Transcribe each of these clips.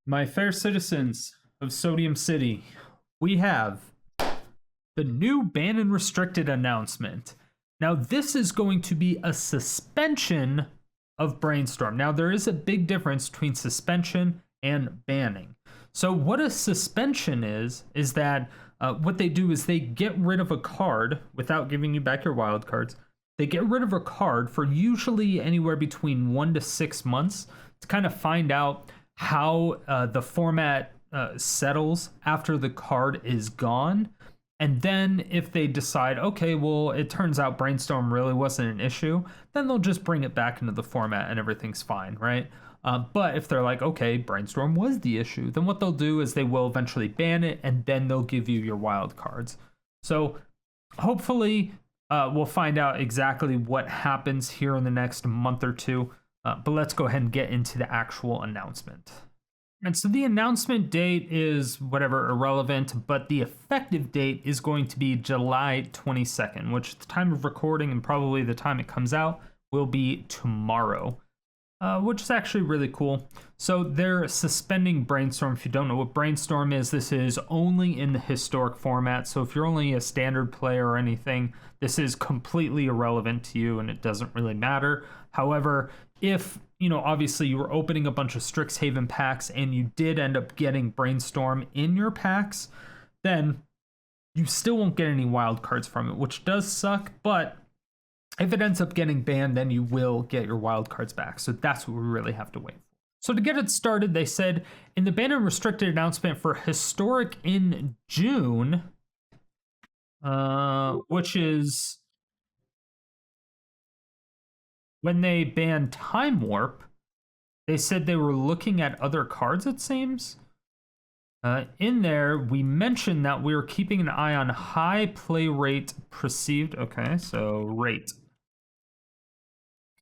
My fair citizens of Sodium City, we have the new ban and restricted announcement. Now, this is going to be a suspension of Brainstorm. Now, there is a big difference between suspension and banning. So, what a suspension is that what they do is they get rid of a card without giving you back your wild cards. They get rid of a card for usually anywhere between 1 to 6 months to kind of find out how the format settles after the card is gone. And then if they decide, okay, well, it turns out Brainstorm really wasn't an issue, then they'll just bring it back into the format and everything's fine, right? But if they're like, okay, Brainstorm was the issue, then what they'll do is they will eventually ban it and then they'll give you your wild cards. So hopefully we'll find out exactly what happens here in the next month or two. But let's go ahead and get into the actual announcement. And so the announcement date is whatever, irrelevant, but the effective date is going to be July 22nd, which at the time of recording and probably the time it comes out will be tomorrow, which is actually really cool. So they're suspending Brainstorm. If you don't know what Brainstorm is, this is only in the historic format. So if you're only a standard player or anything, this is completely irrelevant to you and it doesn't really matter. However, if, obviously you were opening a bunch of Strixhaven packs and you did end up getting Brainstorm in your packs, then you still won't get any wild cards from it, which does suck. But if it ends up getting banned, then you will get your wild cards back. So that's what we really have to wait for. So to get it started, they said in the ban and restricted announcement for Historic in June, which is when they banned Time Warp, they said they were looking at other cards, it seems. In there, we mentioned that we were keeping an eye on high play rate perceived. Okay, so rate.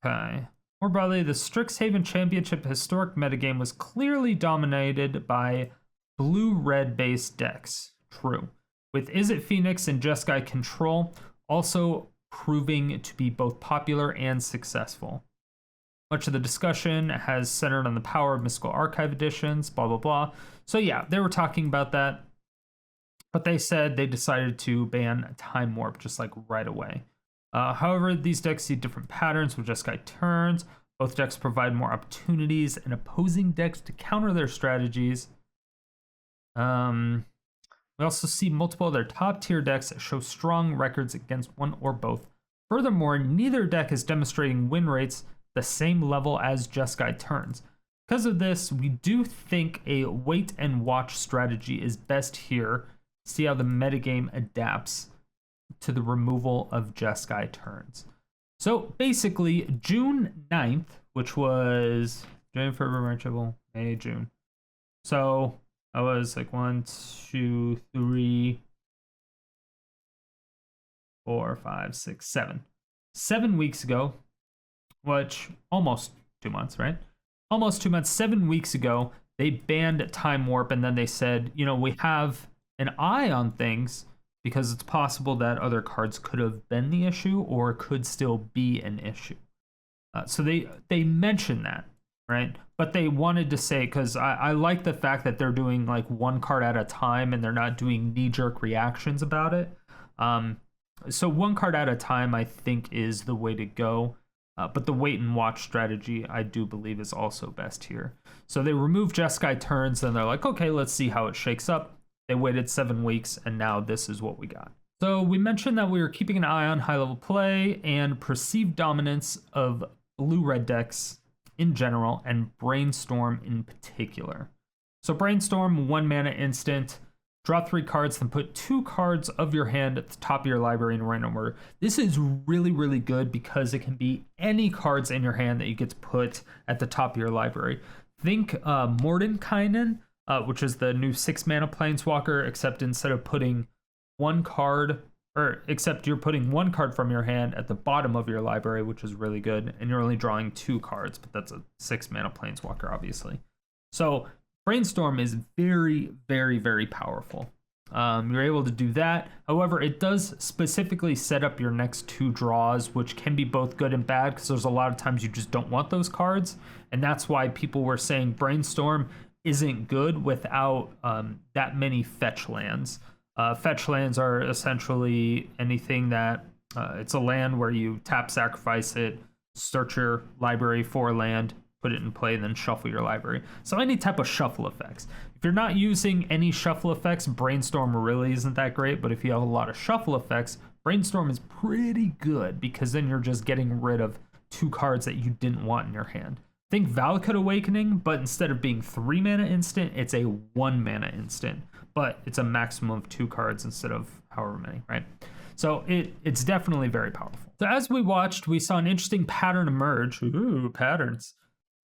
Okay. More broadly, the Strixhaven Championship historic metagame was clearly dominated by blue-red based decks. True. With Izzet Phoenix and Jeskai Control also proving to be both popular and successful. Much of the discussion has centered on the power of Mystical Archive editions, blah, blah, blah. So yeah, they were talking about that, but they said they decided to ban Time Warp just like right away. However, these decks see different patterns with Jeskai turns. Both decks provide more opportunities and opposing decks to counter their strategies. We also see multiple other top-tier decks that show strong records against one or both. Furthermore, neither deck is demonstrating win rates the same level as Jeskai turns. Because of this, we do think a wait and watch strategy is best here. See how the metagame adapts to the removal of Jeskai turns. So basically, June 9th, which was January, February, March, April, May, June. So I was like 1, 2, 3, 4, 5, 6, 7. 7 weeks ago, which almost 2 months, right? Almost 2 months, 7 weeks ago, they banned Time Warp, and then they said, we have an eye on things because it's possible that other cards could have been the issue or could still be an issue. So they mentioned that, right? But they wanted to say, because I like the fact that they're doing like one card at a time and they're not doing knee-jerk reactions about it. So one card at a time, I think, is the way to go. But the wait and watch strategy, I do believe, is also best here. So they removed Jeskai turns, and they're like, okay, let's see how it shakes up. They waited 7 weeks, and now this is what we got. So we mentioned that we were keeping an eye on high-level play and perceived dominance of blue-red decks in general, and Brainstorm in particular. So Brainstorm, 1 mana instant. Draw 3 cards, then put 2 cards of your hand at the top of your library in random order. This is really, really good because it can be any cards in your hand that you get to put at the top of your library. Think Mordenkainen, which is the new 6 mana Planeswalker, except instead of putting 1 card, except you're putting 1 card from your hand at the bottom of your library, which is really good, and you're only drawing 2 cards, but that's a 6 mana Planeswalker, obviously. So Brainstorm is very, very, very powerful. You're able to do that. However, it does specifically set up your next 2 draws, which can be both good and bad because there's a lot of times you just don't want those cards. And that's why people were saying Brainstorm isn't good without that many fetch lands. Fetch lands are essentially anything that it's a land where you tap, sacrifice it, search your library for land, put it in play, then shuffle your library. So any type of shuffle effects. If you're not using any shuffle effects, Brainstorm really isn't that great. But if you have a lot of shuffle effects, Brainstorm is pretty good because then you're just getting rid of 2 cards that you didn't want in your hand. Think Valakut Awakening, but instead of being 3 mana instant, it's a 1 mana instant. But it's a maximum of 2 cards instead of however many, right? So it's definitely very powerful. So as we watched, we saw an interesting pattern emerge. Ooh, patterns.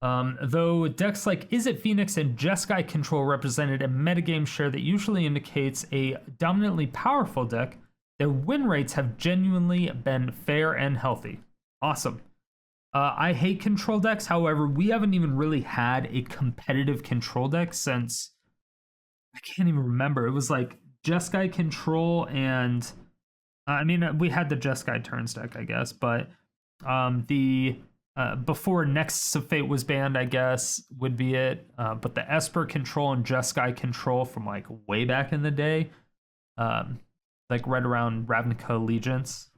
Though decks like Izzet Phoenix and Jeskai Control represented a metagame share that usually indicates a dominantly powerful deck, their win rates have genuinely been fair and healthy. Awesome. I hate control decks. However, we haven't even really had a competitive control deck since I can't even remember. It was like Jeskai Control and I mean we had the Jeskai Turns deck, I guess, but the before Nexus of Fate was banned, I guess would be it. But the Esper Control and Jeskai Control from like way back in the day, like right around Ravnica Allegiance,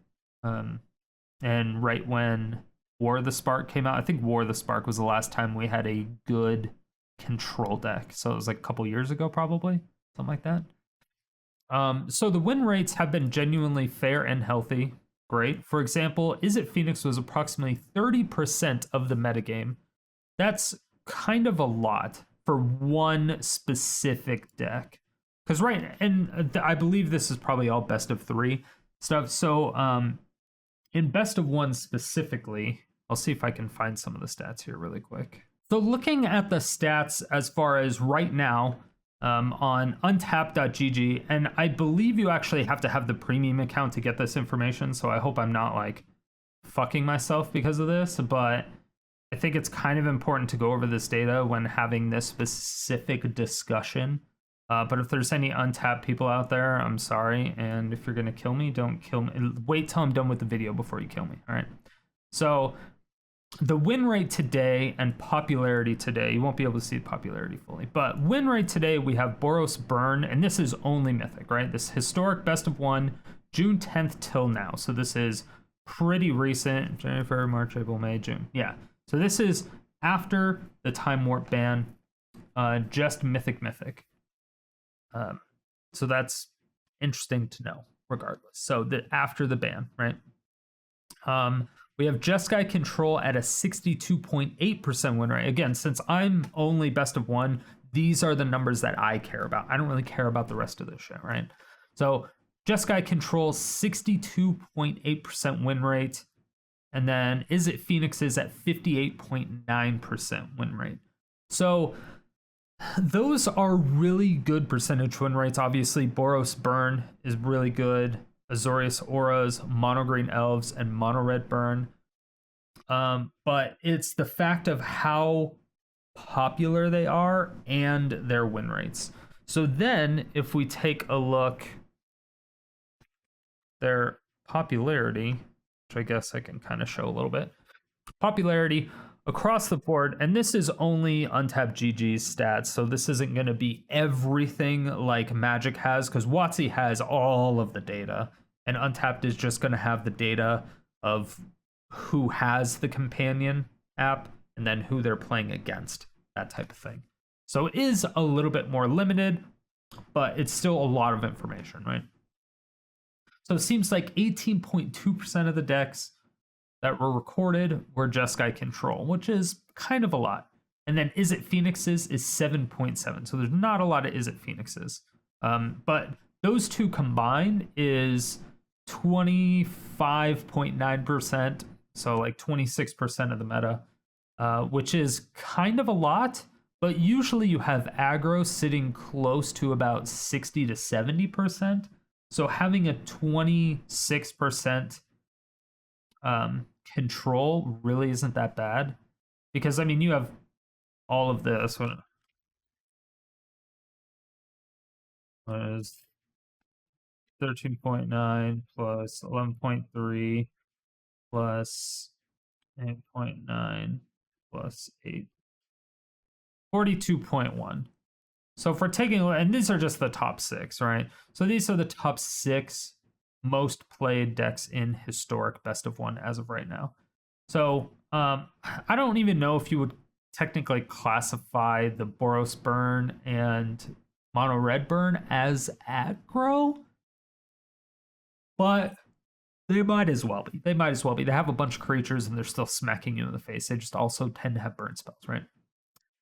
and right when War of the Spark came out. I think War of the Spark was the last time we had a good control deck. So it was like a couple years ago, probably, something like that. So the win rates have been genuinely fair and healthy. Great. For example, Izzet Phoenix was approximately 30% of the metagame. That's kind of a lot for one specific deck. Because right, and I believe this is probably all best of 3 stuff. So in best of 1 specifically, I'll see if I can find some of the stats here really quick. So looking at the stats as far as right now on Untappd.gg, and I believe you actually have to have the premium account to get this information, so I hope I'm not like fucking myself because of this, but I think it's kind of important to go over this data when having this specific discussion. But if there's any Untappd people out there, I'm sorry, and if you're gonna kill me, don't kill me. Wait till I'm done with the video before you kill me, all right? So the win rate today and popularity today, you won't be able to see the popularity fully, but win rate today, we have Boros Burn, and this is only Mythic, right? This historic best of 1, June 10th till now. So this is pretty recent, January, February, March, April, May, June. Yeah, so this is after the Time Warp ban, just Mythic. So that's interesting to know regardless. So after the ban, right? We have Jeskai Control at a 62.8% win rate. Again, since I'm only best of 1, these are the numbers that I care about. I don't really care about the rest of this shit, right? So Jeskai Control, 62.8% win rate. And then Izzet Phoenix is at 58.9% win rate. So those are really good percentage win rates. Obviously, Boros Burn is really good. Azorius Auras, Mono Green Elves, and Mono Red Burn. But it's the fact of how popular they are and their win rates. So then, if we take a look, their popularity, which I guess I can kind of show a little bit. Popularity across the board, and this is only Untappd GG's stats, so this isn't going to be everything like Magic has, because WotC has all of the data, and Untappd is just going to have the data of who has the companion app and then who they're playing against, that type of thing. So it is a little bit more limited, but it's still a lot of information, right? So it seems like 18.2% of the decks that were recorded were Jeskai Control, which is kind of a lot. And then Izzet Phoenix's is 7.7. So there's not a lot of Izzet Phoenix's. But those two combined is 25.9%. So like 26% of the meta, which is kind of a lot. But usually you have aggro sitting close to about 60 to 70%. So having a 26% control really isn't that bad, because I mean you have all of this. What is 13.9 plus 11.3 plus 8.9 plus 8 42.1. So if we're taking, and these are just the top 6, right? So these are the top 6 most played decks in historic best of 1 as of right now. So I don't even know if you would technically classify the Boros Burn and Mono Red Burn as aggro, but they might as well be. They might as well be. They have a bunch of creatures and they're still smacking you in the face. They just also tend to have burn spells, right?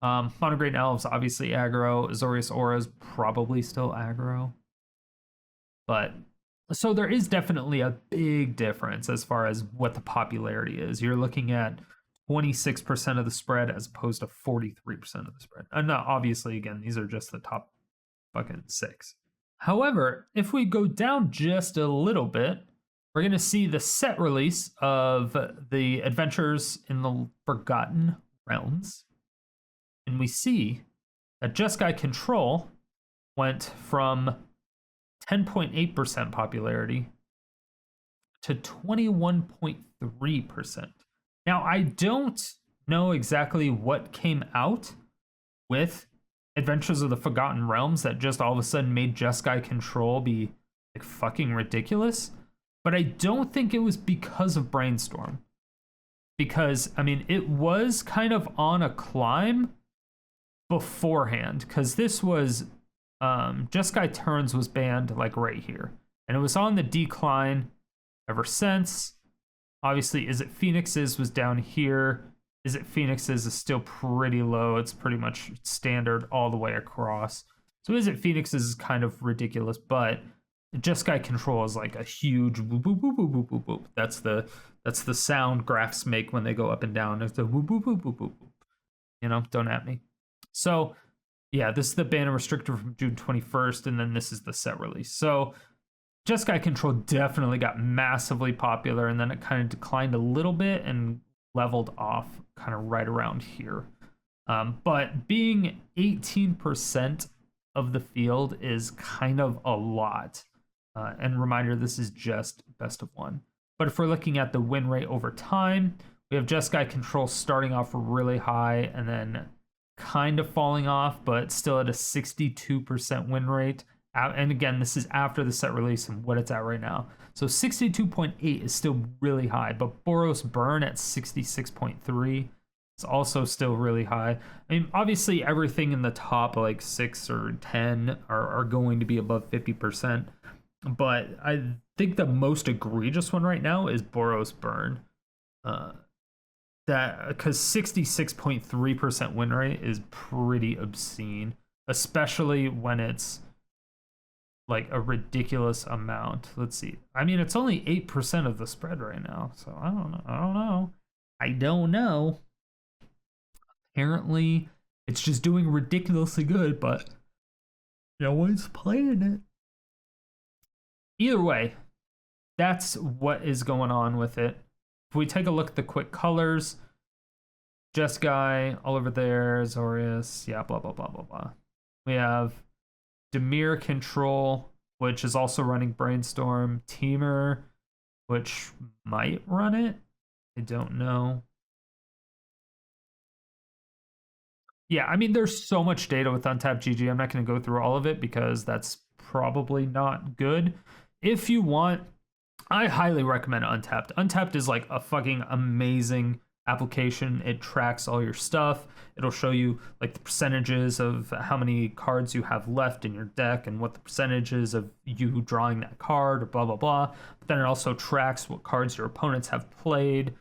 Mono Green Elves, obviously aggro. Azorius Aura's probably still aggro. But so there is definitely a big difference as far as what the popularity is. You're looking at 26% of the spread as opposed to 43% of the spread. And obviously, again, these are just the top fucking 6. However, if we go down just a little bit, we're going to see the set release of the Adventures in the Forgotten Realms. And we see that Jeskai Control went from 10.8% popularity to 21.3%. Now, I don't know exactly what came out with Adventures of the Forgotten Realms that just all of a sudden made Jeskai Control be like fucking ridiculous, but I don't think it was because of Brainstorm. Because, I mean, it was kind of on a climb beforehand, because this was Jeskai Turns was banned like right here, and it was on the decline ever since. Obviously, Is It Phoenixes was down here. Is It Phoenixes is still pretty low. It's pretty much standard all the way across. So Is It Phoenixes is kind of ridiculous, but Jeskai Control is like a huge boop boop boop boop boop boop boop. That's the sound graphs make when they go up and down. It's the boop boop boop boop boop boop. You know, don't at me. So yeah, this is the ban and restrictor from June 21st, and then this is the set release. So Jeskai Control definitely got massively popular, and then it kind of declined a little bit and leveled off kind of right around here. But being 18% of the field is kind of a lot. And reminder, this is just best of 1. But if we're looking at the win rate over time, we have Jeskai Control starting off really high and then kind of falling off, but still at a 62% win rate. And again, this is after the set release and what it's at right now. So 62.8 is still really high, but Boros Burn at 66.3 is also still really high. I mean, obviously everything in the top like 6 or 10 are going to be above 50%, but I think the most egregious one right now is Boros Burn. That because 66.3% win rate is pretty obscene, especially when it's like a ridiculous amount. Let's see. I mean, it's only 8% of the spread right now, so I don't know. Apparently, it's just doing ridiculously good, but no one's playing it. Either way, that's what is going on with it. If we take a look at the quick colors, Jeskai all over there, Azorius, yeah, blah, blah, blah, blah, blah. We have Dimir Control, which is also running Brainstorm. Teamer, which might run it. I don't know. Yeah, I mean, there's so much data with Untappd GG. I'm not going to go through all of it because that's probably not good. If you want, I highly recommend Untappd. Untappd is like a fucking amazing application. It tracks all your stuff. It'll show you like the percentages of how many cards you have left in your deck and what the percentages of you drawing that card or blah, blah, blah. But then it also tracks what cards your opponents have played.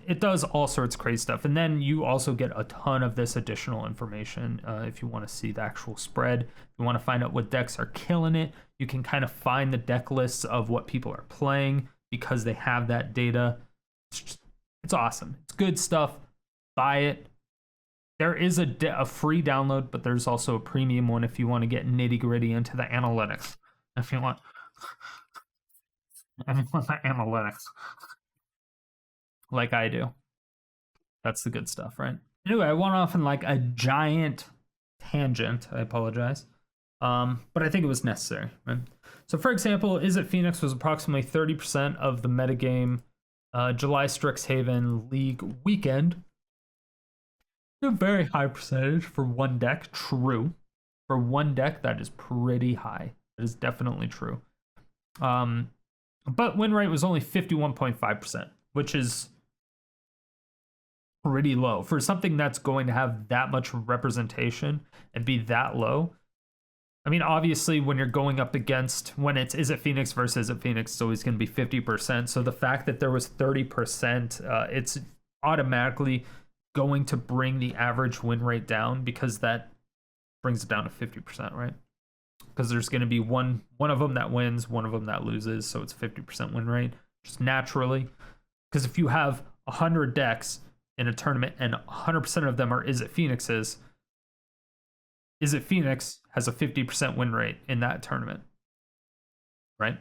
It does all sorts of crazy stuff. And then you also get a ton of this additional information if you want to see the actual spread. If you want to find out what decks are killing it, you can kind of find the deck lists of what people are playing because they have that data. It's awesome. It's good stuff. Buy it. There is a free download, but there's also a premium one if you want to get nitty gritty into the analytics. If you want the analytics. Like I do. That's the good stuff, right? Anyway, I went off in like a giant tangent. I apologize. But I think it was necessary, right? So for example, Is It Phoenix was approximately 30% of the metagame July Strixhaven League weekend. A very high percentage for one deck, true. For one deck, that is pretty high. That is definitely true. But win rate was only 51.5%, which is pretty low. For something that's going to have that much representation and be that low, I mean, obviously, when you're going up against, when it's Is It Phoenix versus Is It Phoenix, it's always going to be 50%. So the fact that there was 30%, it's automatically going to bring the average win rate down, because that brings it down to 50%, right? Because there's going to be one of them that wins, one of them that loses, so it's 50% win rate, just naturally. Because if you have 100 decks in a tournament and 100% of them are Is It Phoenixes, Is It Phoenix has a 50% win rate in that tournament, right?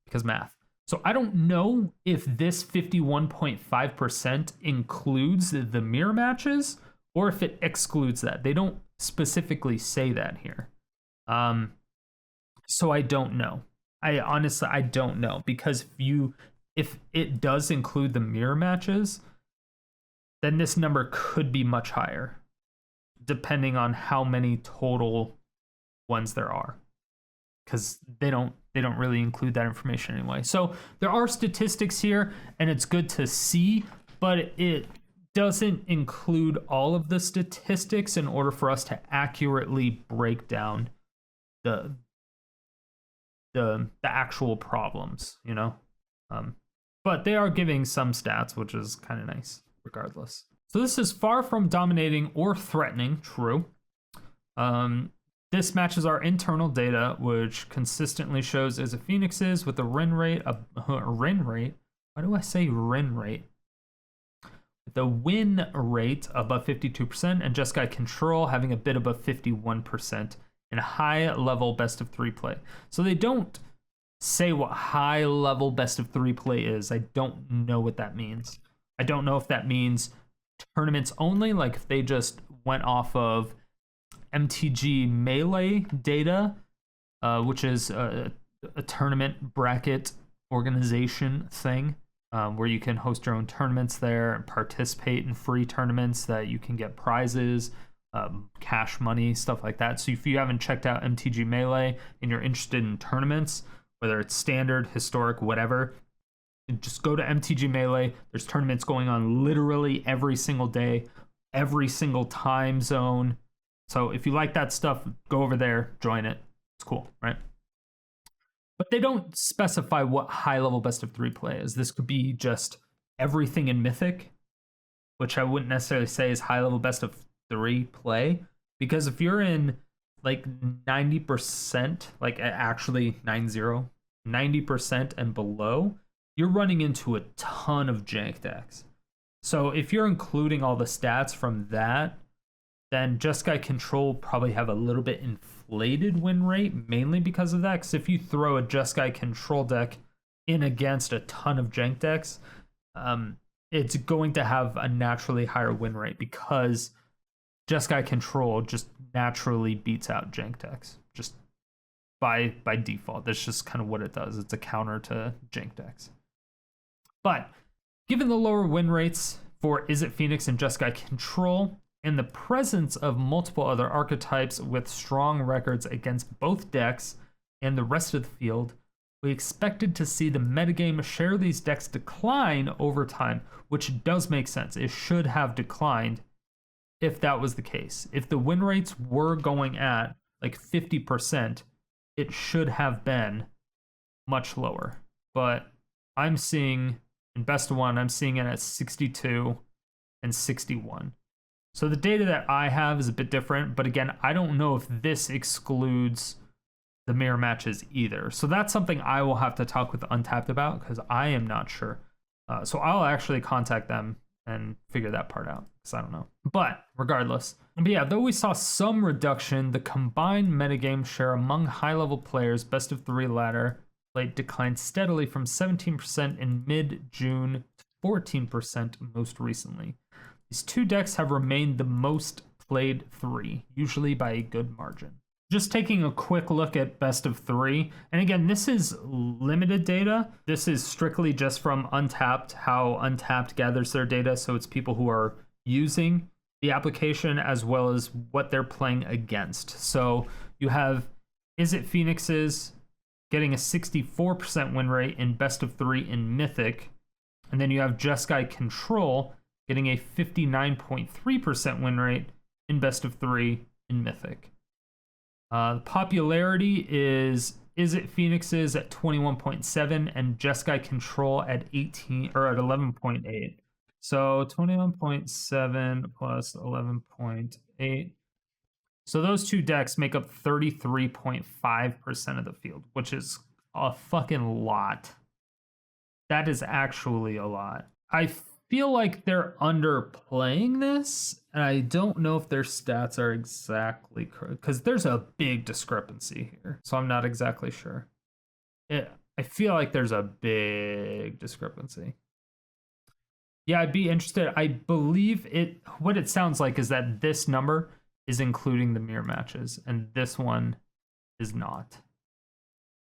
Because math. So I don't know if this 51.5% includes the mirror matches or if it excludes that. They don't specifically say that here. So I don't know. I honestly don't know, because if it does include the mirror matches, then this number could be much higher, depending on how many total ones there are, because they don't really include that information anyway. So there are statistics here, and it's good to see, but it doesn't include all of the statistics in order for us to accurately break down the actual problems, you know. But they are giving some stats, which is kind of nice regardless. So this is far from dominating or threatening, true. This matches our internal data, which consistently shows Is It Phoenixes with a win rate, why do I say win rate? The win rate above 52%, and Jeskai Control having a bit above 51% in a high level best of 3 play. So they don't say what high level best of 3 play is. I don't know what that means. I don't know if that means tournaments only, like if they just went off of MTG Melee data, which is a tournament bracket organization thing, where you can host your own tournaments there and participate in free tournaments that you can get prizes, cash money, stuff like that. So if you haven't checked out MTG Melee and you're interested in tournaments, whether it's standard, historic, whatever, just go to MTG Melee. There's tournaments going on literally every single day, every single time zone. So if you like that stuff, go over there, join it. It's cool, right? But they don't specify what high-level best of 3 play is. This could be just everything in Mythic, which I wouldn't necessarily say is high-level best of 3 play. Because if you're in like 90%, like actually 90% and below, you're running into a ton of jank decks. So if you're including all the stats from that, then Jeskai Control probably have a little bit inflated win rate, mainly because of that. Because if you throw a Jeskai Control deck in against a ton of jank decks, it's going to have a naturally higher win rate, because Jeskai Control just naturally beats out jank decks, just by default. That's just kind of what it does. It's a counter to jank decks. But given the lower win rates for Is It Phoenix and Jeskai Control, and the presence of multiple other archetypes with strong records against both decks and the rest of the field, we expected to see the metagame share these decks decline over time, which does make sense. It should have declined if that was the case. If the win rates were going at like 50%, it should have been much lower. But I'm seeing, in best of one, I'm seeing it at 62 and 61. So the data that I have is a bit different, but again, I don't know if this excludes the mirror matches either. So that's something I will have to talk with Untappd about, because I am not sure. So I'll actually contact them and figure that part out, because I don't know. But regardless, though we saw some reduction, the combined metagame share among high-level players, best of 3 ladder, play declined steadily from 17% in mid-June to 14% most recently. These 2 decks have remained the most played 3, usually by a good margin. Just taking a quick look at best of 3, and again, this is limited data. This is strictly just from Untappd, how Untappd gathers their data, so it's people who are using the application as well as what they're playing against. So you have Is It Phoenixes getting a 64% win rate in best of 3 in Mythic, and then you have Jeskai Control getting a 59.3% win rate in best of 3 in Mythic. The popularity is It Phoenixes at 21.7 and Jeskai Control at 18 or at 11.8. So 21.7 plus 11.8. So those two decks make up 33.5% of the field, which is a fucking lot. That is actually a lot. I feel like they're underplaying this, and I don't know if their stats are exactly correct, because there's a big discrepancy here. So I'm not exactly sure. I feel like there's a big discrepancy. Yeah, I'd be interested. I believe what it sounds like is that this number is including the mirror matches, and this one is not.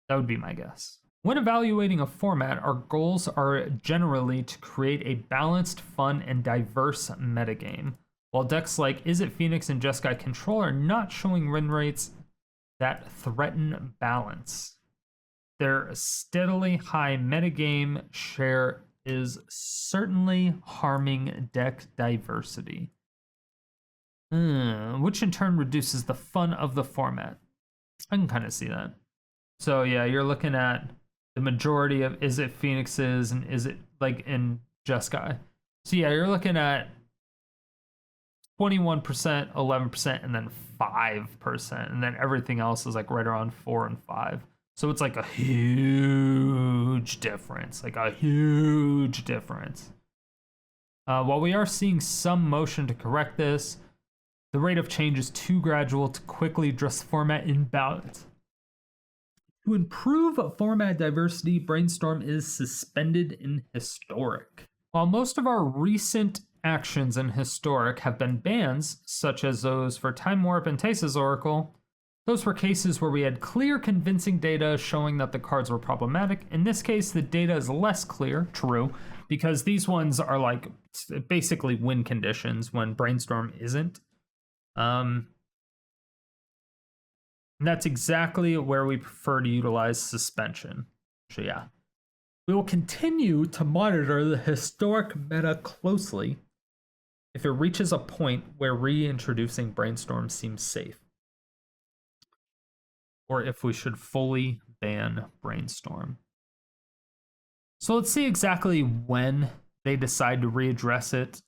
That would be my guess. When evaluating a format, our goals are generally to create a balanced, fun, and diverse metagame, while decks like Is It Phoenix and Jeskai Control are not showing win rates that threaten balance. Their steadily high metagame share is certainly harming deck diversity, which in turn reduces the fun of the format. I can kind of see that. So yeah, you're looking at the majority of Is It Phoenixes and Is It like in Jeskai. So yeah, you're looking at 21%, 11%, and then 5%, and then everything else is like right around 4 and 5. So it's like a huge difference, While we are seeing some motion to correct this, the rate of change is too gradual to quickly address format imbalance. To improve format diversity, Brainstorm is suspended in Historic. While most of our recent actions in Historic have been bans, such as those for Time Warp and Tesa's Oracle, those were cases where we had clear, convincing data showing that the cards were problematic. In this case, the data is less clear, true, because these ones are like basically win conditions when Brainstorm isn't. That's exactly where we prefer to utilize suspension. So yeah, we will continue to monitor the Historic meta closely if it reaches a point where reintroducing Brainstorm seems safe, or if we should fully ban Brainstorm. So let's see exactly when they decide to readdress it.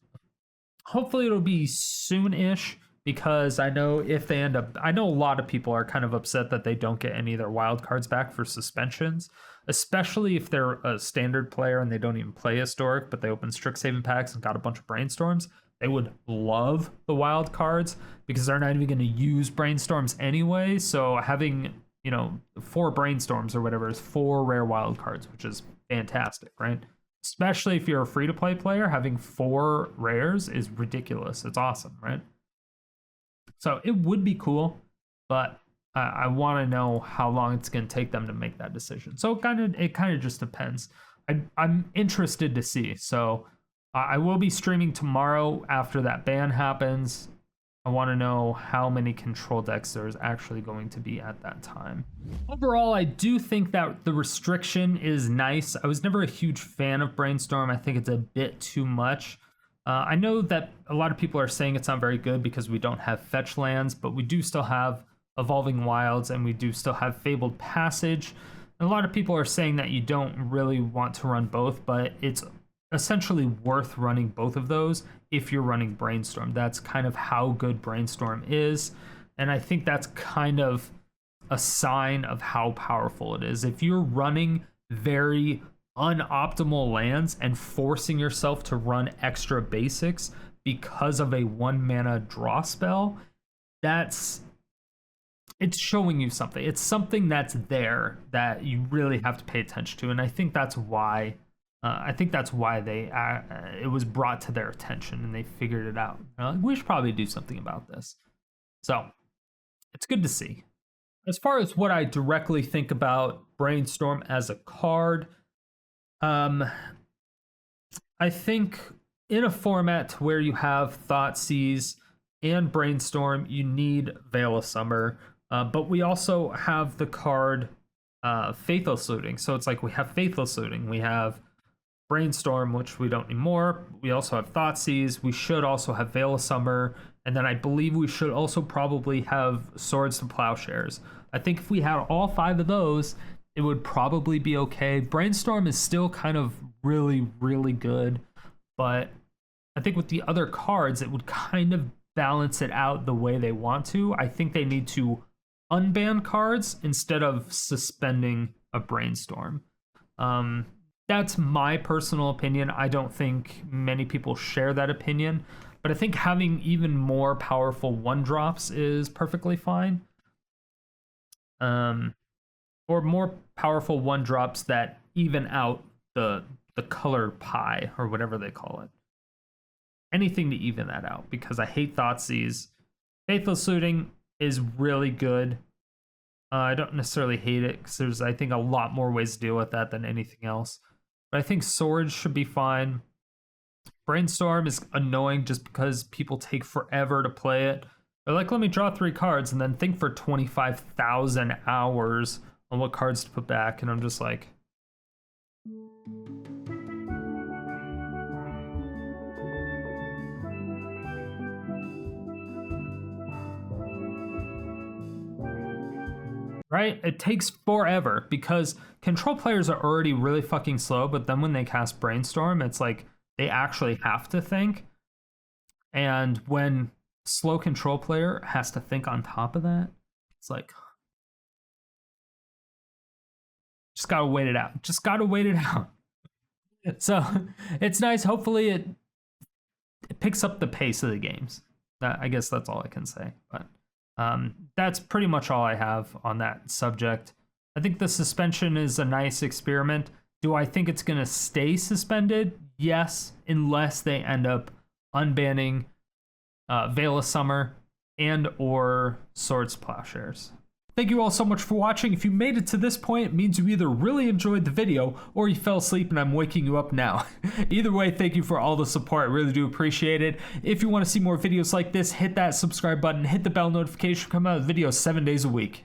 Hopefully it'll be soon-ish, because I know if they end up, I know a lot of people are kind of upset that they don't get any of their wild cards back for suspensions, especially if they're a standard player and they don't even play Historic, but they open Strixhaven packs and got a bunch of Brainstorms. They would love the wild cards because they're not even going to use Brainstorms anyway. So having, 4 Brainstorms or whatever is 4 rare wild cards, which is fantastic, right? Especially if you're a free-to-play player, having 4 rares is ridiculous. It's awesome, right? So it would be cool, but I want to know how long it's going to take them to make that decision. So it kind of just depends. I'm interested to see. So I will be streaming tomorrow after that ban happens. I want to know how many control decks there's actually going to be at that time. Overall, I do think that the restriction is nice. I was never a huge fan of Brainstorm. I think it's a bit too much. I know that a lot of people are saying it's not very good because we don't have fetch lands, but we do still have Evolving Wilds and we do still have Fabled Passage. And a lot of people are saying that you don't really want to run both, but it's essentially worth running both of those if you're running Brainstorm. That's kind of how good Brainstorm is. And I think that's kind of a sign of how powerful it is. If you're running very unoptimal lands and forcing yourself to run extra basics because of a 1 mana draw spell, it's showing you something. It's something that's there that you really have to pay attention to, and I think that's why it was brought to their attention and they figured it out. Like, we should probably do something about this. So it's good to see. As far as what I directly think about Brainstorm as a card, I think in a format where you have Thoughtseize and Brainstorm, you need Veil of Summer. But we also have the card Faithless Looting. So it's like we have Faithless Looting, we have Brainstorm, which we don't need more. We also have Thoughtseize. We should also have Veil of Summer. And then I believe we should also probably have Swords to Plowshares. I think if we had all 5 of those, it would probably be okay. Brainstorm is still kind of really, really good. But I think with the other cards, it would kind of balance it out the way they want to. I think they need to unban cards instead of suspending a Brainstorm. That's my personal opinion. I don't think many people share that opinion, but I think having even more powerful 1-drops is perfectly fine. Or more powerful 1-drops that even out the color pie or whatever they call it. Anything to even that out, because I hate Thoughtseize. Faithless Looting is really good. I don't necessarily hate it because there's, I think, a lot more ways to deal with that than anything else. But I think Swords should be fine. Brainstorm is annoying just because people take forever to play it. They're like, let me draw 3 cards and then think for 25,000 hours on what cards to put back. And I'm just like... Right? It takes forever because control players are already really fucking slow, but then when they cast Brainstorm, it's like they actually have to think. And when slow control player has to think on top of that, it's like, just gotta wait it out. Just gotta wait it out. So it's nice. Hopefully it picks up the pace of the games. I guess that's all I can say. But that's pretty much all I have on that subject. I think the suspension is a nice experiment. Do I think it's going to stay suspended? Yes, unless they end up unbanning Veil of Summer and or Swords Plowshares. Thank you all so much for watching. If you made it to this point, it means you either really enjoyed the video or you fell asleep and I'm waking you up now. Either way, thank you for all the support. I really do appreciate it. If you want to see more videos like this, hit that subscribe button, hit the bell notification, come out with videos 7 days a week.